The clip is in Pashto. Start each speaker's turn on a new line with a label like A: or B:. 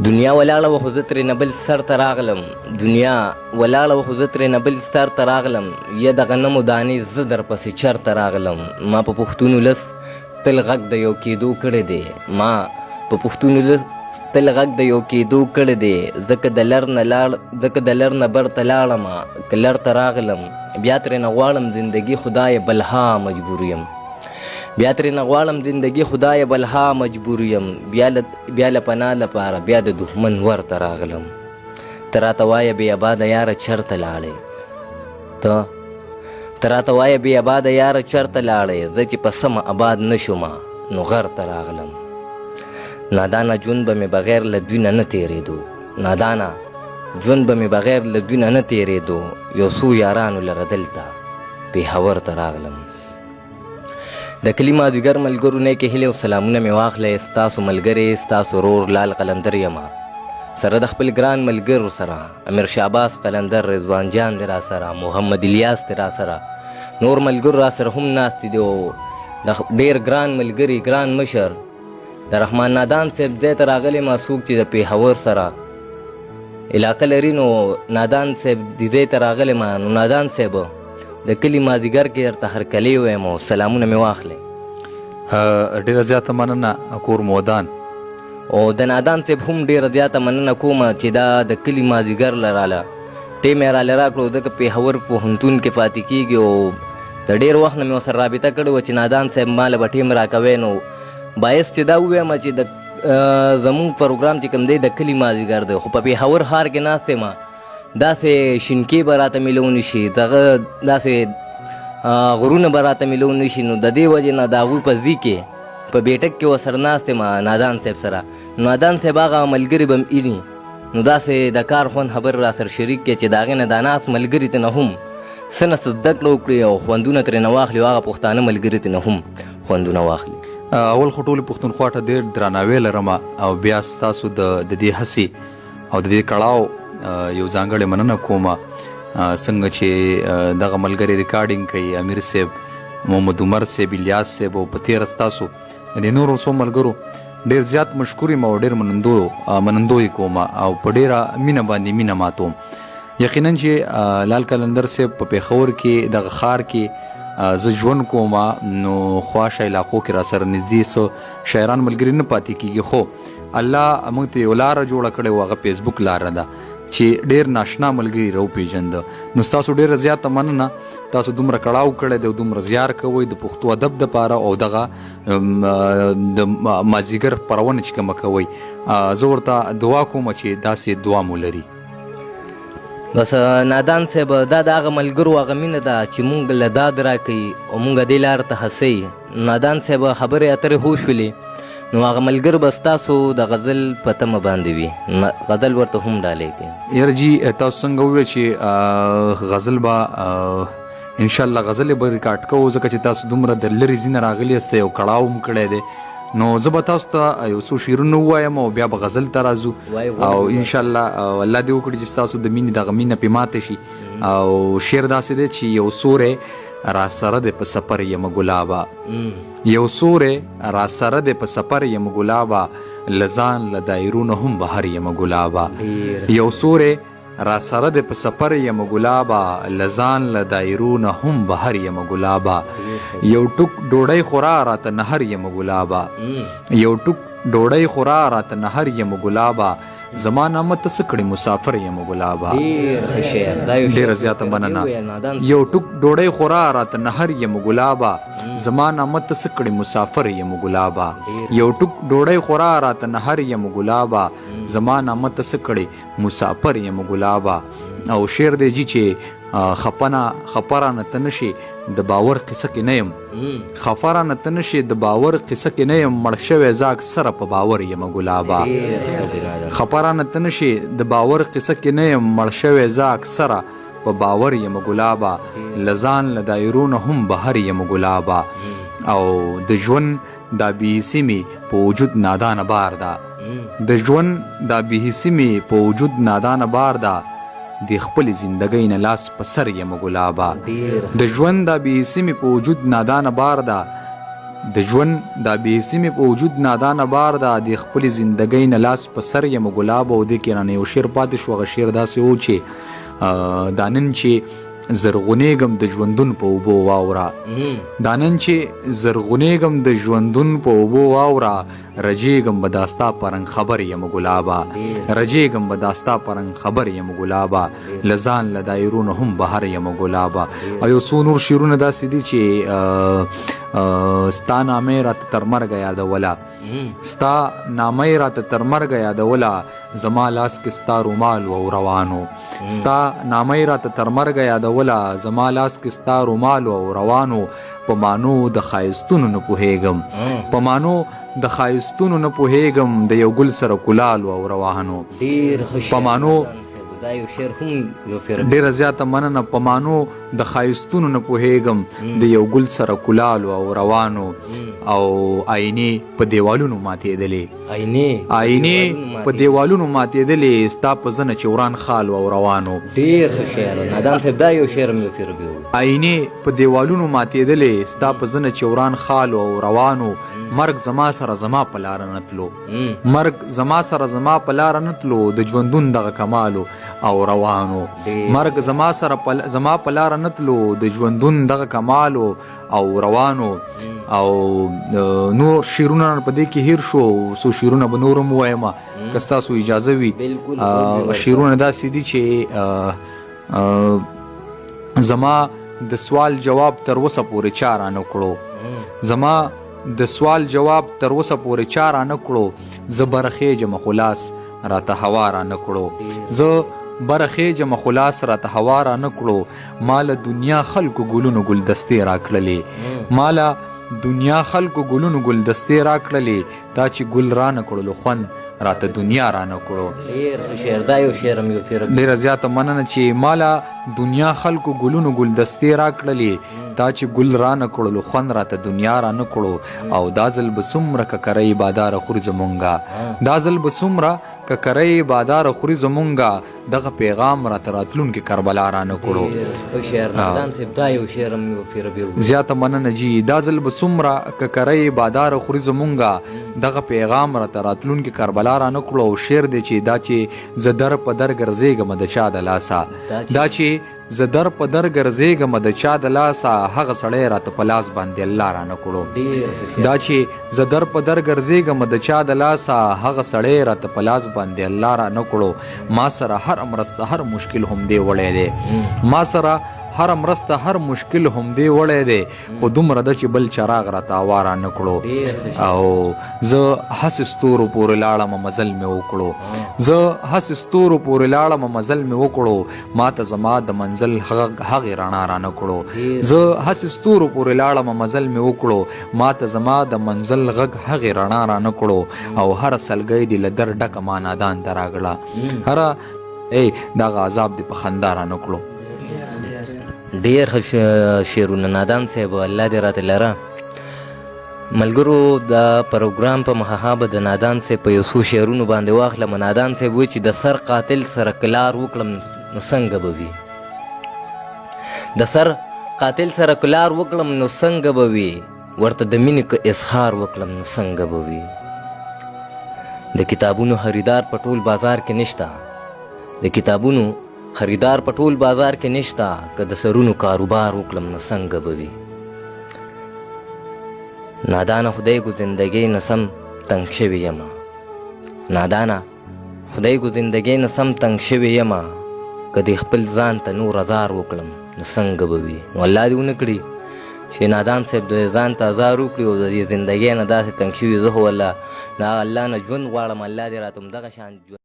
A: دنیا ولاړه وه خو زه ترېنه بل سر ته راغلم دنیا ولاړه وه خو زه ترېنه بل سر ته راغلم یا د غنمو دانې زه در پسې چرته راغلم ما په پښتون ولس تل غږ د یو کېدو کړی دی ما په پښتون ولس تل غږ د یو کېدو کړی دی ځکه د لر نه بر ته لاړم که لر ته راغلم بیا ترېنه غواړم زندګي خدای بلها مجبور یم بیا ترېنه غواړم زندګي خدای بلها مجبور یم بیا له پناه لپاره بیا د دښمن ور ته راغلم ته راته وایه بې اباده یاره چرته لاړې ته راته وایه بې اباده یاره چرته لاړې زه چې په سمه آباد نه شومه نو غر ته راغلم نادانه ژوند به مې بغیر له دوی نه تېرېدو نادانه ژوند به مې بغیر له دوی نه تېرېدو یو څو یارانو لره دلته پېښور ته راغلم د کلي مازدیګر ملګرو نیکې هیلې او سلامونه مې واخلئ ستاسو ملګری ستاسو ورور لال قلندر یمه سره د خپل ګران ملګرو سره امیر شعباس قلندر رضوان جان دی را سره محمد الیاس دی را سره نور ملګرو را سره هم ناست دي او د ډېر ګران ملګري ګران مشر د رحمان نادان صاحب ځای ته راغلی ما څوک چې د پېښور سره علاقه لري نو نادان صاحب دې ځای ته راغلی ما نو نادان صاحب د کلي مازدیګر کې درته هرکلی ویم او سلامونه مې واخلئ
B: ډېره زیاته مننه کور مو ودان
A: او د نادان صاحب هم ډېره زیاته مننه کومه چې دا د کلي مازدیګر له راله ټیم یې راله راکړو ځکه پېښور پوهنتون کې پاتې کېږي او د ډېر وخت نه مې ورسره رابطه کړې وه چې نادان صاحب ما له به ټیم راکوی نو باعث چې دا ووایم چې د زمونږ پروګرام چې کوم دی د کلي مازدیګر دی خو په پېښور ښار کې ناست یم داسې شینکې به راته میلونی شي دغه داسې غرونه به راته میلونی شي نو د دې وجې نه د هغوی په ځي کې په بیټک کې ورسره ناست یم نادان صاحب سره نادان صاحب هغه ملګري به م ایني نو داسې د کار خوند خبرې را سره شریک کړې چې د هغې نه دا ناست ملګري ته نه هم څه نه څه زده کړه وکړي او خوندونه ترېنه واخلي او هغه پښتانه ملګري ته نه هم خوندونه واخلي
B: اول خو ټولې پښتونخوا ته ډېر درناوی لرم او بیا ستاسو د دې هڅې او د دې کړاو یو ځانګړې مننه کومه څنګه چې دغه ملګري ریکارډینګ کوي امیر صاحب محمد عمر صاحب الیاس صاحب او په تېره ستاسو د دې نورو څو ملګرو ډېر زیات مشکور یم او ډېر منندوی کومه او په ډېره مینه باندې مینه ماتوم یقینا چې لال قلندر صاحب په پېښور کې دغه ښار کې زه ژوند کومه نو خواشه علاقو کې را سره نږدې څه شاعران ملګري نه پاتې کېږي خو الله موږ ته یو لاره جوړه کړې وه هغه فیسبوک لاره ده چې ډېر ناشنا ملګري راوپېژنده نو ستاسو ډېره زیاته مننه تاسو دومره کړاو کړی دی او دومره زیار کوئ د پښتو ادب دپاره او دغه د مازدیګر خپرونه چې کومه کوئ زه ورته دعا کوم چې داسې دعا مو لري
A: بس نادان صاحب دا د هغه ملګرو هغه مینه ده چې مونږ له داد راکوي او مونږ دې لارې ته هڅوي نادان صاحب خبرې اترې هوشولې نو هغه ملګر به ستاسو د غزل په تمه باندې وي غزل ورته هم ډالۍ کوي
B: یاره جي تاسو څنګه وویل چې غزل به انشاءالله غزل به ریکارډ کوو ځکه چې تاسو دومره د لرې ځینه راغلي یاست یو کړاو هم کړی دی نو زه به تاسو ته یو څو شعرونه ووایم او بیا به غزل ته راځو او انشاءالله الله دې وکړي چې ستاسو د مینې دغه مینه پې ماته شي او شعر داسې دی چې یو سوری را سره دی په سفر یم ګلابه یو سوری را سره دی په سفر یم ګلابه لزان له دایرونه هم بهر یم ګلابه یو سوری را سره دی په سفر یم ګلابه لزان له دایرونه هم بهر یم ګلابه یو ټوک ډوډۍ خورا راته نهر یم ګلابه یو ټوک ډوډۍ خورا راته نهر یم ګلابه زما نامه ته څه کړې مسافر یم ګلابه ډېره زیاته مننه یو ټوک ډوډۍ خورا راته نهر یم ګلابه زما نامه ته څه کړې مسافر یم ګلابه یو ټوک ډوډۍ خورا راته نهر یم ګلابه زما نامه ته څه کړې مسافر یم ګلابه او شعر دی جي چې خفرانه ته نشي د باور قصه کې نه یم خفرانه ته نشي د باور قصه کې نه یم مړ شوی زه اکثره په باور یم ګلابه خفرانه ته نشي د باور قصه کې نه یم مړ شوی زه اکثره په باور یم ګلابه لزان له دایرونه هم بهر یم ګلابه او د ژوند دا بېحسي مې په وجود نادانه بار ده د ژوند دا بېحسي مې په وجود نادانه بار ده د خپل زندګۍ نه لاس په سر یم ګلابه د ژوند دا بېحسي مې په وجود نادانه بار ده د ژوند دا بې سیمې په وجود نادانه بار ده د خپلې زندګۍ نه لاس په سر یم ګلاب او دې کې رانه یو شعر پاتې شو هغه شعر داسې و چې دا نن چې زرغونېږم د ژوندون په اوبو واوره دا نن چې زرغونېږم د ژوندون په اوبو واوره رجېږم به دا ستا په رنګ خبر یم ګلابه رجېږم به دا ستا په رنګ خبر یم ګلابه له ځان له دایرونو هم بهر یم ګلابه او یو څو نور شعرونه داسې دي چې ستا نامې راته تر مرګه یادوله ستا نامې راته تر مرګه یادوله زما لاس کې ستا رومال و روانو ستا نامې راته تر مرګه یادوله زما لاس کې ستا رومال و روانو په مانو د ښایستونو نه پوهېږم په مانو د ښایستونو نه پوهېږم د یو ګل سره کلال و روانو په مانو ډیره زیاته مننه په مانو د ښایستونو نه پوهېږم د یو ګل سره کلالو او روانو او آینې په دیوالونو ماتېدلې آینې په دیوالونو ماتېدلې ستا په زنه چې وران خال او روانو
A: ډېر ښه شعر نادان صاحب دا یو شعر مې وپېربی
B: آینې په دیوالونو ماتېدلې ستا په زنه چې وران خال او روانو مرګ زما سره زما په لاره نه تلو مرګ زما سره زما په لاره نه تلو د ژوندون دغه کمالو او روانو مرګ زما سره زما په لاره نه تلو د ژوندون دغه کمالو او روانو او نور شعرونه په دې کې هیر شو څو شعرونه به نور هم ووایم که ستاسو اجازه وي شعرونه داسې دي چې زما د سوال جواب تر اوسه پورې چا رانه کړو زما د سوال جواب تر اوسه پورې چا رانه کړو زه برخېږم خو لاس راته هوا رانه کړو زه برخېږم خو لاس راته هوا رانه کړو ماله دنیا خلکو ګلونو ګلدستې راکړلې ماله دنیا خلکو ګلونو ګلدستې راکړلې دا چې ګل رانه کړلو خوند راته دنیا رانه کړو ډېره زیاته مننه چې ماله دنیا خلکو ګلونو ګلدستې راکړلې دا چې ګل رانه کړلو خوند راته دنیا رانه کړو او دا ځل به څومره ککرۍ باداره خوري زمونږه دا ځل به څومره ککرۍ باداره خوري زمونږه دغه پیغام راته راتلونکي کربلا رانه کړو زیاته مننه جی دا ځل به څومره ککرۍ باداره خوري زمونږه دغه پیغام راته راتلونکي کربلا رانه کړو او شعر دی چې دا چې زه در په در ګرځېږم د چا د لاسه دا چې زه در په در ګرځېږم د چا د لاسه هغه سړی راته په لاس باندې الله رانه کړو دا چې زه در په در ګرځېږم د چا د لاسه هغه سړی راته په لاس باندې الله رانه کړو ما سره هر مرسته هر مشکل هم دی وړی دی ما سره هر مرسته هر مشکل هم دی وړی دی خو دومره ده چې بل چراغ راته هوا رانه کړو او زه هسې ستورو پورې لاړم مزل مې وکړو زه هسې ستورو پورې لاړم مزل مې وکړو ما ته زما د منزل هغې رڼا رانه کړو زه هسې ستورو پورې لاړم مزل مې وکړو ما ته زما د منزل غږ هغې رڼا رانه کړو او هره سلګۍ دې له در ډکه ما نادان ته راغله هره دغه عذاب دې په خندا رانه کړو
A: ډېر ښه شعرونه نادان صاحب الله دې راته لره ملګرو دا پروګرام په مخه به د نادان صاحب په یو څو شعرونو باندې واخلم نادان صاحب وایي چې د سر قاتل سره کلار وکړم نو څنګه به وي د سر قاتل سره کلار وکړم نو څنګه به وي ورته د مینې که اظهار وکړم نو څنګه به وي د کتابونو خریدار په ټول بازار کې نشته د کتابونو خریدار په ټول بازار کې نشته که د سرونو کاروبار وکړم نو څنګه به وي نادانه خدای کو زندګۍ نه سم تنګ شوی یمه نادانه خدای کو زندګۍ نه سم تنګ شوی یمه که د خپل ځان ته نور ازار وکړم نو څنګه به وي نو الله دې ونه کړي چې نادان صاحب د ځان ته ازار وکړي او د دې زندګۍ نه داسې تنګ شوي زه خو والله د الله نه ژوند غواړم الله دې راته همدغه شان